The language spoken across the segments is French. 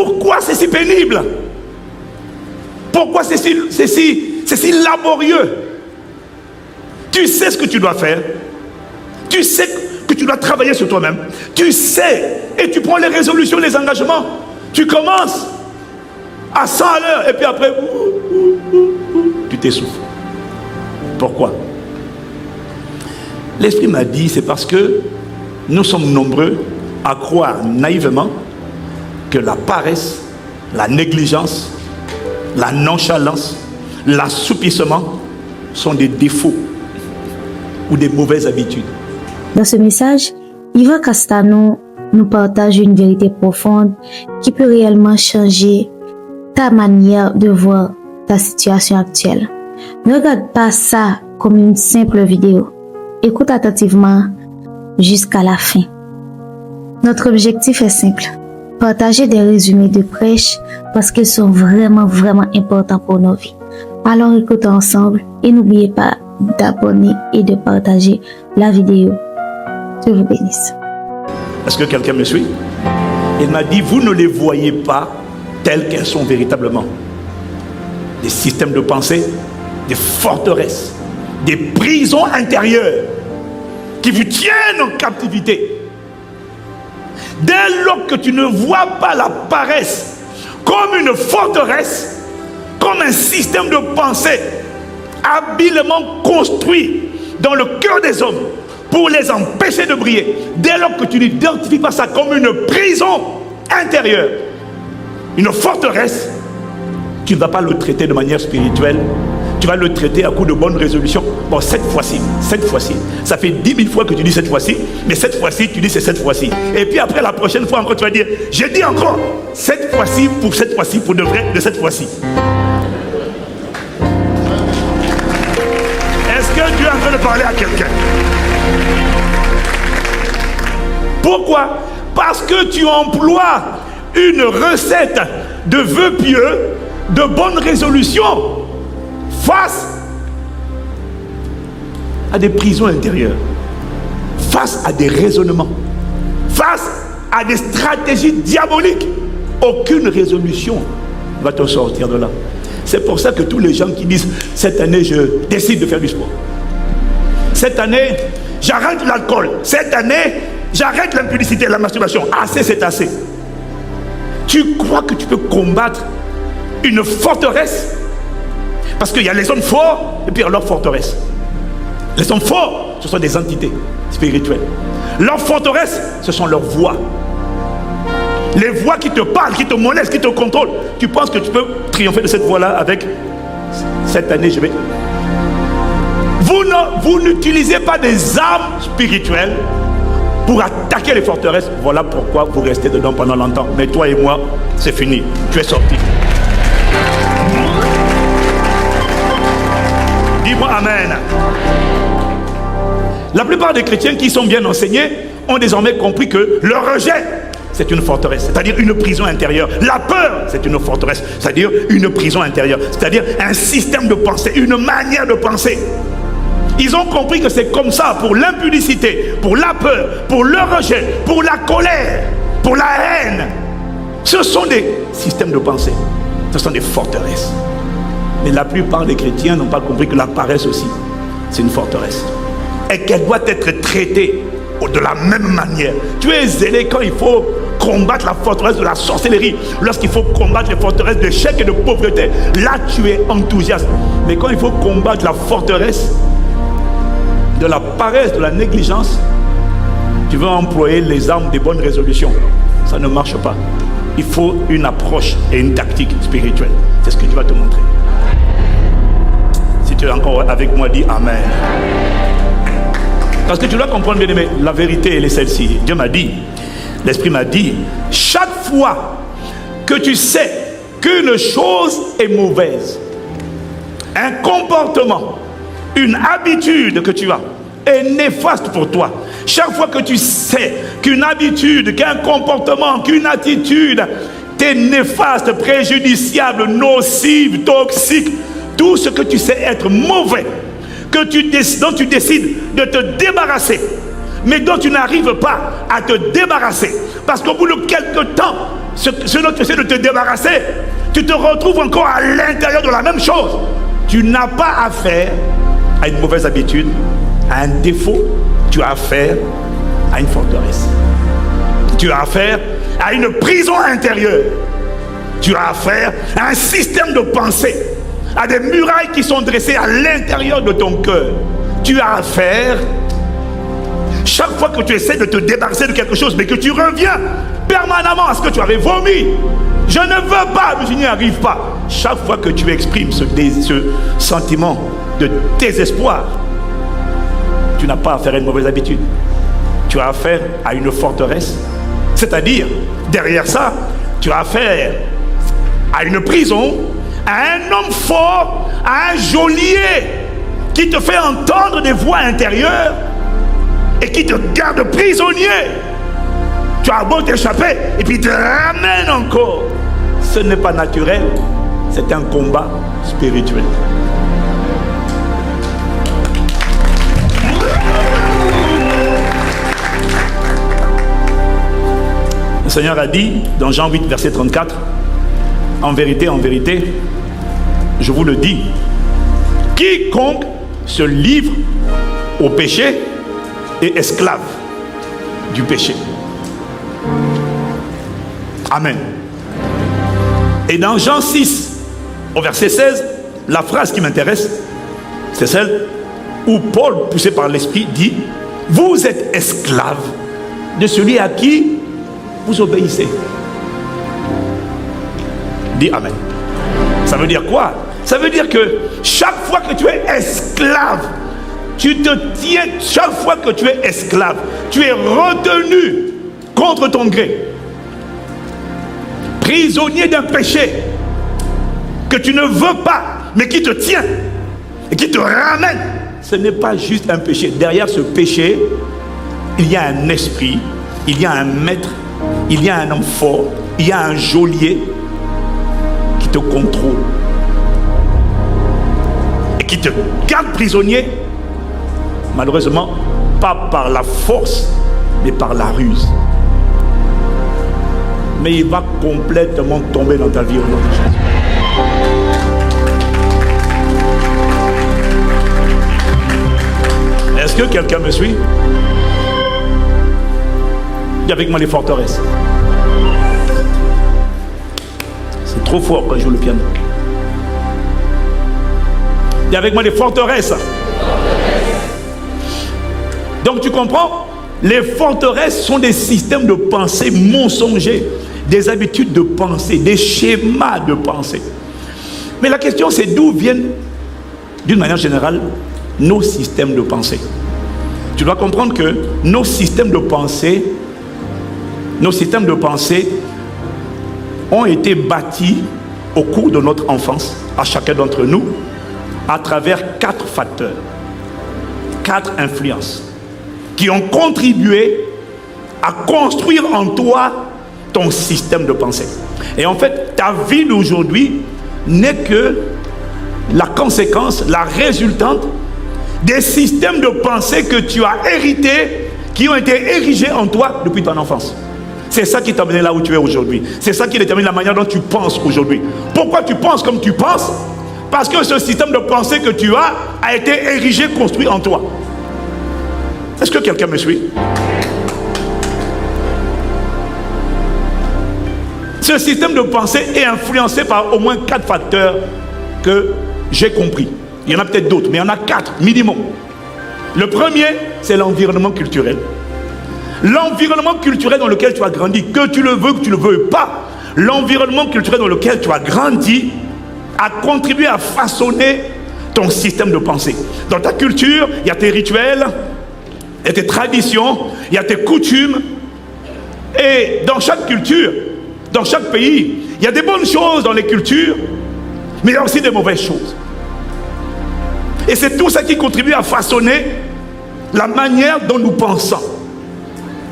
Pourquoi c'est si pénible? Pourquoi c'est si laborieux? Tu sais ce que tu dois faire. Tu sais que tu dois travailler sur toi-même. Tu sais, et tu prends les résolutions, les engagements. Tu commences à 100 à l'heure, et puis après, tu t'essouffles. Pourquoi? L'Esprit m'a dit, c'est parce que nous sommes nombreux à croire naïvement que la paresse, la négligence, la nonchalance, l'assoupissement sont des défauts ou des mauvaises habitudes. Dans ce message, Yvan Castano nous partage une vérité profonde qui peut réellement changer ta manière de voir ta situation actuelle. Ne regarde pas ça comme une simple vidéo. Écoute attentivement jusqu'à la fin. Notre objectif est simple. Partager des résumés de prêches parce qu'ils sont vraiment importants pour nos vies. Alors écoutons ensemble et n'oubliez pas d'abonner et de partager la vidéo. Dieu vous bénisse. Est-ce que quelqu'un me suit? Il m'a dit, vous ne les voyez pas telles qu'elles sont véritablement. Des systèmes de pensée, des forteresses, des prisons intérieures qui vous tiennent en captivité. Dès lors que tu ne vois pas la paresse comme une forteresse, comme un système de pensée habilement construit dans le cœur des hommes pour les empêcher de briller, dès lors que tu n'identifies pas ça comme une prison intérieure, une forteresse, tu ne vas pas le traiter de manière spirituelle. Tu vas le traiter à coup de bonnes résolutions. Bon, cette fois-ci, ça fait 10 000 fois que tu dis cette fois-ci, mais cette fois-ci, tu dis c'est cette fois-ci. Et puis après, la prochaine fois encore, tu vas dire, j'ai dit encore, cette fois-ci, pour de vrai, de cette fois-ci. Est-ce que Dieu est en train de parler à quelqu'un? Pourquoi? Parce que tu emploies une recette de vœux pieux, de bonnes résolutions, face à des prisons intérieures, face à des raisonnements, face à des stratégies diaboliques. Aucune résolution ne va te sortir de là. C'est pour ça que tous les gens qui disent cette année je décide de faire du sport, cette année j'arrête l'alcool, cette année j'arrête l'impudicité, la masturbation, assez c'est assez. Tu crois que tu peux combattre une forteresse? Parce qu'il y a les hommes forts et puis leur forteresse. Les hommes forts, ce sont des entités spirituelles. Leur forteresse, ce sont leurs voix. Les voix qui te parlent, qui te molestent, qui te contrôlent. Tu penses que tu peux triompher de cette voix-là avec cette année, je vais. Vous n'utilisez pas des armes spirituelles pour attaquer les forteresses. Voilà pourquoi vous restez dedans pendant longtemps. Mais toi et moi, c'est fini. Tu es sorti. Dis-moi amen. La plupart des chrétiens qui sont bien enseignés ont désormais compris que le rejet, c'est une forteresse, c'est-à-dire une prison intérieure. La peur, c'est une forteresse, c'est-à-dire une prison intérieure, c'est-à-dire un système de pensée, une manière de penser. Ils ont compris que c'est comme ça pour l'impudicité, pour la peur, pour le rejet, pour la colère, pour la haine. Ce sont des systèmes de pensée, ce sont des forteresses. Mais la plupart des chrétiens n'ont pas compris que la paresse aussi, c'est une forteresse. Et qu'elle doit être traitée de la même manière. Tu es zélé quand il faut combattre la forteresse de la sorcellerie, lorsqu'il faut combattre les forteresses de chèque et de pauvreté. Là, tu es enthousiaste. Mais quand il faut combattre la forteresse de la paresse, de la négligence, tu veux employer les armes des bonnes résolutions. Ça ne marche pas. Il faut une approche et une tactique spirituelle. C'est ce que Dieu va te montrer. Si tu es encore avec moi, dis Amen. Parce que tu dois comprendre, bien aimé, la vérité, elle est celle-ci. Dieu m'a dit, l'Esprit m'a dit, chaque fois que tu sais qu'une chose est mauvaise, un comportement, une habitude que tu as est néfaste pour toi. Chaque fois que tu sais qu'une habitude, qu'un comportement, qu'une attitude t'est néfaste, préjudiciable, nocive, toxique, tout ce que tu sais être mauvais, dont tu décides de te débarrasser, mais dont tu n'arrives pas à te débarrasser, parce qu'au bout de quelque temps, ce dont tu essaies de te débarrasser, tu te retrouves encore à l'intérieur de la même chose. Tu n'as pas affaire à une mauvaise habitude, à un défaut. Tu as affaire à une forteresse. Tu as affaire à une prison intérieure. Tu as affaire à un système de pensée, à des murailles qui sont dressées à l'intérieur de ton cœur. Tu as affaire, chaque fois que tu essaies de te débarrasser de quelque chose, mais que tu reviens permanemment à ce que tu avais vomi. Je ne veux pas, mais je n'y arrive pas. Chaque fois que tu exprimes ce sentiment de désespoir, tu n'as pas affaire à une mauvaise habitude. Tu as affaire à une forteresse. C'est-à-dire, derrière ça, tu as affaire à une prison, à un homme fort, à un geôlier qui te fait entendre des voix intérieures et qui te garde prisonnier. Tu as beau t'échapper et puis il te ramène encore. Ce n'est pas naturel, c'est un combat spirituel. Le Seigneur a dit dans Jean 8, verset 34, en vérité, je vous le dis, quiconque se livre au péché est esclave du péché. Amen. Et dans Jean 6, au verset 16, la phrase qui m'intéresse, c'est celle où Paul, poussé par l'Esprit, dit « Vous êtes esclaves de celui à qui vous obéissez. » Dis Amen. Ça veut dire quoi? Ça veut dire que chaque fois que tu es esclave, tu te tiens, chaque fois que tu es esclave, tu es retenu contre ton gré, prisonnier d'un péché que tu ne veux pas, mais qui te tient et qui te ramène. Ce n'est pas juste un péché. Derrière ce péché, il y a un esprit, il y a un maître, il y a un homme fort, il y a un geôlier qui te contrôle et qui te garde prisonnier, malheureusement, pas par la force, mais par la ruse. Mais il va complètement tomber dans ta vie au nom de Jésus. Est-ce que quelqu'un me suit? Dis avec moi les forteresses. C'est trop fort quand je joue le piano. Dis avec moi les forteresses. Donc tu comprends? Les forteresses sont des systèmes de pensée mensongers, des habitudes de pensée, des schémas de pensée. Mais la question c'est d'où viennent, d'une manière générale, nos systèmes de pensée. Tu dois comprendre que nos systèmes de pensée ont été bâtis au cours de notre enfance, à chacun d'entre nous, à travers 4 facteurs, 4 influences qui ont contribué à construire en toi ton système de pensée. Et en fait, ta vie d'aujourd'hui n'est que la conséquence, la résultante des systèmes de pensée que tu as hérités, qui ont été érigés en toi depuis ton enfance. C'est ça qui t'a amené là où tu es aujourd'hui. C'est ça qui détermine la manière dont tu penses aujourd'hui. Pourquoi tu penses comme tu penses? Parce que ce système de pensée que tu as a été érigé, construit en toi. Est-ce que quelqu'un me suit? Ce système de pensée est influencé par au moins 4 facteurs que j'ai compris. Il y en a peut-être d'autres, mais il y en a 4 minimum. Le premier, c'est l'environnement culturel. L'environnement culturel dans lequel tu as grandi, que tu le veux, que tu ne le veux pas, l'environnement culturel dans lequel tu as grandi a contribué à façonner ton système de pensée. Dans ta culture, il y a tes rituels, il y a tes traditions, il y a tes coutumes. Et dans chaque culture, dans chaque pays, il y a des bonnes choses dans les cultures, mais il y a aussi des mauvaises choses. Et c'est tout ça qui contribue à façonner la manière dont nous pensons.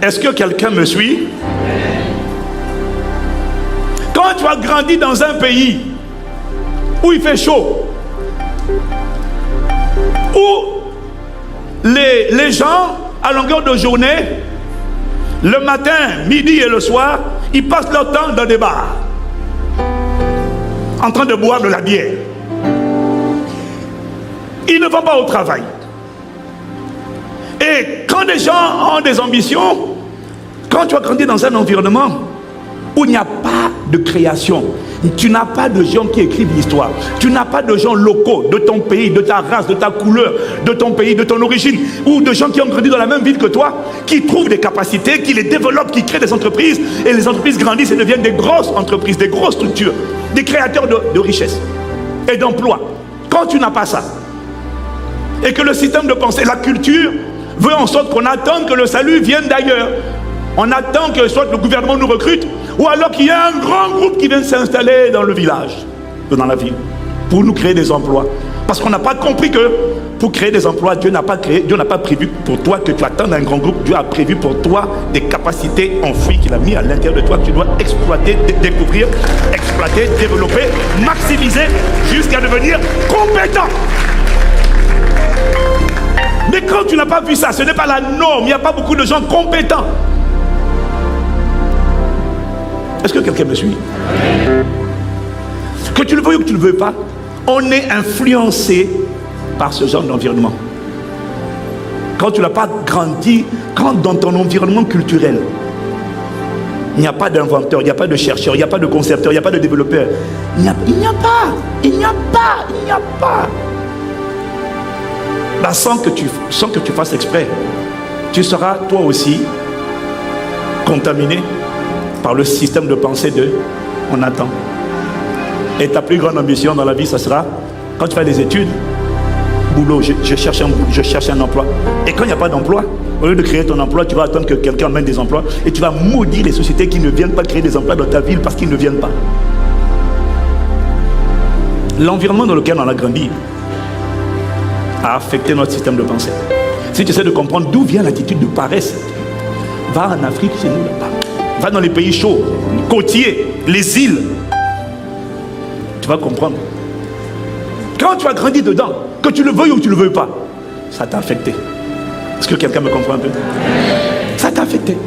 Est-ce que quelqu'un me suit? Quand tu as grandi dans un pays où il fait chaud, où les gens, à longueur de journée, le matin, midi et le soir, Ils passent leur temps dans des bars, en train de boire de la bière. Ils ne vont pas au travail. Et quand des gens ont des ambitions, quand tu as grandi dans un environnement où il n'y a pas de création, tu n'as pas de gens qui écrivent l'histoire, tu n'as pas de gens locaux de ton pays, de ta race, de ta couleur, de ton pays, de ton origine, ou de gens qui ont grandi dans la même ville que toi, qui trouvent des capacités, qui les développent, qui créent des entreprises, et les entreprises grandissent et deviennent des grosses entreprises, des grosses structures, des créateurs de richesses et d'emplois. Quand tu n'as pas ça, et que le système de pensée, la culture, veut en sorte qu'on attende que le salut vienne d'ailleurs. On attend que soit le gouvernement nous recrute, ou alors qu'il y ait un grand groupe qui vienne s'installer dans le village, dans la ville, pour nous créer des emplois. Parce qu'on n'a pas compris que pour créer des emplois, Dieu n'a pas prévu pour toi que tu attendes un grand groupe. Dieu a prévu pour toi des capacités enfouies qu'il a mis à l'intérieur de toi, que tu dois exploiter, découvrir, exploiter, développer, maximiser, jusqu'à devenir compétent. Mais quand tu n'as pas vu ça, ce n'est pas la norme. Il n'y a pas beaucoup de gens compétents. Est-ce que quelqu'un me suit? Que tu le veuilles ou que tu ne le veuilles pas, on est influencé par ce genre d'environnement. Quand tu n'as pas grandi, quand dans ton environnement culturel, il n'y a pas d'inventeur, il n'y a pas de chercheur, il n'y a pas de concepteur, il n'y a pas de développeur. Il n'y a pas. Là, sans que tu fasses exprès, tu seras toi aussi contaminé par le système de pensée de on attend. Et ta plus grande ambition dans la vie, ça sera quand tu fais des études, boulot, je cherche un emploi. Et quand il n'y a pas d'emploi, au lieu de créer ton emploi, tu vas attendre que quelqu'un amène des emplois et tu vas maudire les sociétés qui ne viennent pas créer des emplois dans ta ville parce qu'ils ne viennent pas. L'environnement dans lequel on a grandi a affecté notre système de pensée. Si tu essaies de comprendre d'où vient l'attitude de paresse, va en Afrique chez nous là-bas. Va dans les pays chauds, côtiers, les îles. Tu vas comprendre. Quand tu as grandi dedans, que tu le veuilles ou tu ne le veuilles pas, ça t'a affecté. Est-ce que quelqu'un me comprend un peu? Ça t'a affecté.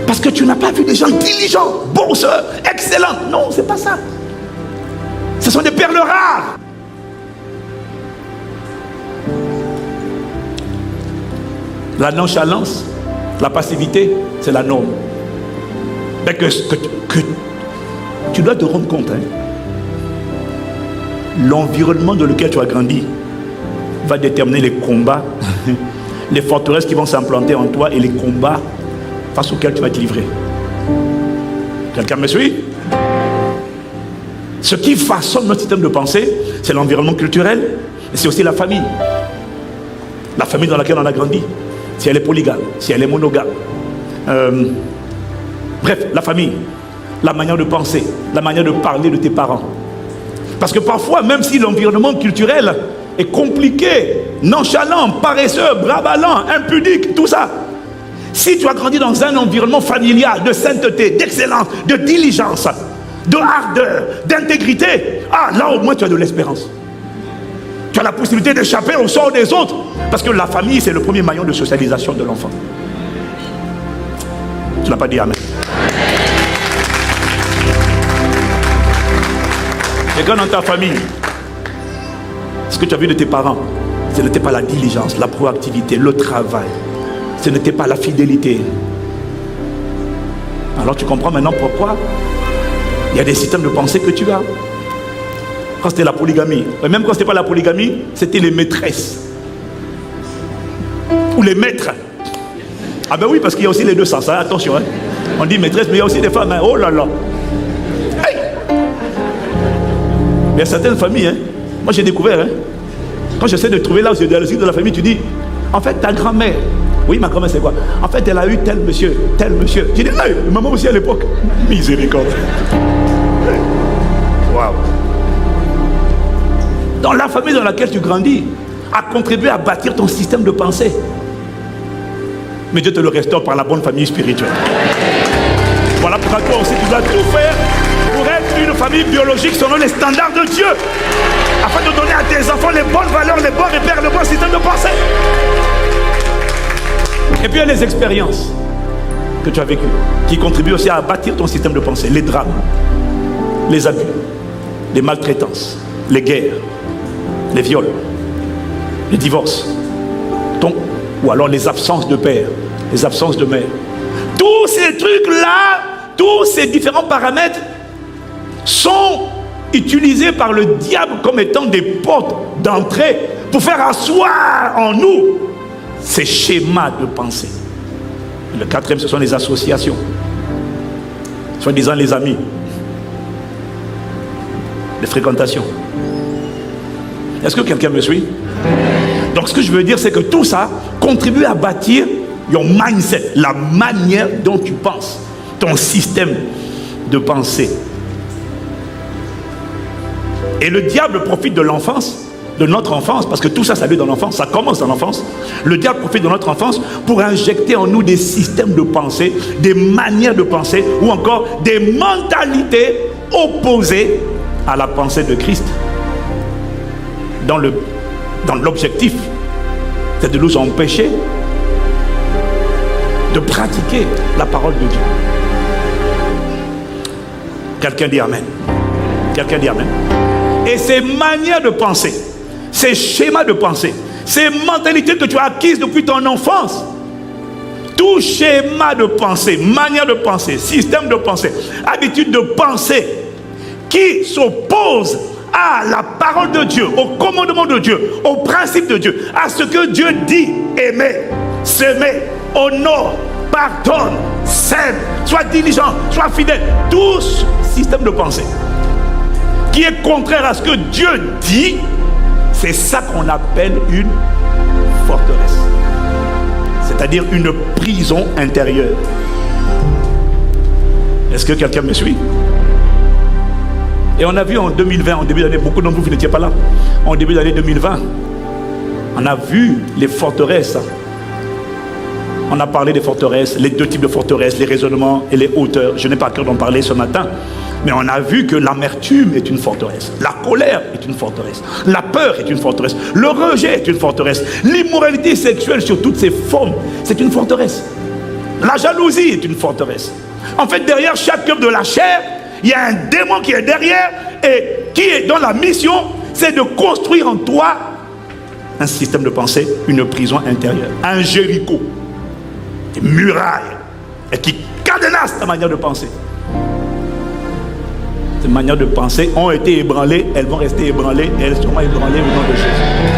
Parce que tu n'as pas vu des gens diligents, bosseurs, excellents. Non, c'est pas ça. Ce sont des perles rares. La nonchalance, la passivité, c'est la norme. Mais que tu dois te rendre compte, hein, l'environnement dans lequel tu as grandi va déterminer les combats, les forteresses qui vont s'implanter en toi et les combats face auxquels tu vas te livrer. Quelqu'un me suit? Ce qui façonne notre système de pensée, c'est l'environnement culturel, et c'est aussi la famille. La famille dans laquelle on a grandi. Si elle est polygame, si elle est monogame. Bref, la famille, la manière de penser, la manière de parler de tes parents. Parce que parfois, même si l'environnement culturel est compliqué, nonchalant, paresseux, bravalant, impudique, tout ça, si tu as grandi dans un environnement familial de sainteté, d'excellence, de diligence, de ardeur, d'intégrité, là au moins tu as de l'espérance. Tu as la possibilité d'échapper au sort des autres. Parce que la famille, c'est le premier maillon de socialisation de l'enfant. Tu n'as pas dit amen. Et quand dans ta famille, ce que tu as vu de tes parents, ce n'était pas la diligence, la proactivité, le travail. Ce n'était pas la fidélité. Alors tu comprends maintenant pourquoi il y a des systèmes de pensée que tu as. Quand c'était la polygamie, et même quand ce n'était pas la polygamie, c'était les maîtresses. Ou les maîtres. Ah ben oui, parce qu'il y a aussi les deux sens, hein, attention. Hein. On dit maîtresse, mais il y a aussi des femmes. Hein. Oh là là. Hey. Mais il y a certaines familles, hein. Moi j'ai découvert, hein. Quand j'essaie de trouver là où c'est dans le cycle de la famille, tu dis, en fait ta grand-mère, oui ma grand-mère c'est quoi? En fait elle a eu tel monsieur. Tu dis, hey, maman aussi à l'époque. Miséricorde. Waouh. Dans la famille dans laquelle tu grandis, a contribué à bâtir ton système de pensée. Mais Dieu te le restaure par la bonne famille spirituelle. Voilà pourquoi toi aussi tu dois tout faire pour être une famille biologique selon les standards de Dieu, afin de donner à tes enfants les bonnes valeurs, les bons repères, le bon système de pensée. Et puis il y a les expériences que tu as vécues, qui contribuent aussi à bâtir ton système de pensée. Les drames, les abus, les maltraitances, les guerres, les viols, les divorces, ou alors les absences de père, les absences de mère. Tous ces trucs-là, tous ces différents paramètres sont utilisés par le diable comme étant des portes d'entrée pour faire asseoir en nous ces schémas de pensée. Le quatrième, ce sont les associations, soi-disant les amis, les fréquentations. Est-ce que quelqu'un me suit? Donc ce que je veux dire, c'est que tout ça contribue à bâtir your mindset, la manière dont tu penses, ton système de pensée. Et le diable profite de l'enfance, de notre enfance, parce que tout ça, ça vient dans l'enfance, ça commence dans l'enfance. Le diable profite de notre enfance pour injecter en nous des systèmes de pensée, des manières de penser, ou encore des mentalités opposées à la pensée de Christ. Dans l'objectif, c'est de nous empêcher de pratiquer la parole de Dieu. Quelqu'un dit Amen. Quelqu'un dit Amen. Et ces manières de penser, ces schémas de pensée, ces mentalités que tu as acquises depuis ton enfance, tout schéma de pensée, manière de penser, système de pensée, habitude de penser qui s'oppose à la parole de Dieu, au commandement de Dieu, au principe de Dieu, à ce que Dieu dit: aimer, s'aimer, honore, pardonne, s'aime, sois diligent, sois fidèle. Tout système de pensée qui est contraire à ce que Dieu dit, c'est ça qu'on appelle une forteresse, c'est-à-dire une prison intérieure. Est-ce que quelqu'un me suit? Et on a vu en 2020, en début d'année, beaucoup d'entre vous n'étiez pas là, en début d'année 2020, on a vu les forteresses. On a parlé des forteresses, les deux types de forteresses, les raisonnements et les hauteurs. Je n'ai pas à cœur d'en parler ce matin, mais on a vu que l'amertume est une forteresse, la colère est une forteresse, la peur est une forteresse, le rejet est une forteresse, l'immoralité sexuelle sur toutes ses formes, c'est une forteresse. La jalousie est une forteresse. En fait, derrière chaque œuvre de la chair, il y a un démon qui est derrière et qui est dans la mission, c'est de construire en toi un système de pensée, une prison intérieure, un Jéricho, des murailles, et qui cadenasse ta manière de penser. Ces manières de penser ont été ébranlées, elles vont rester ébranlées et elles seront ébranlées au nom de Jésus.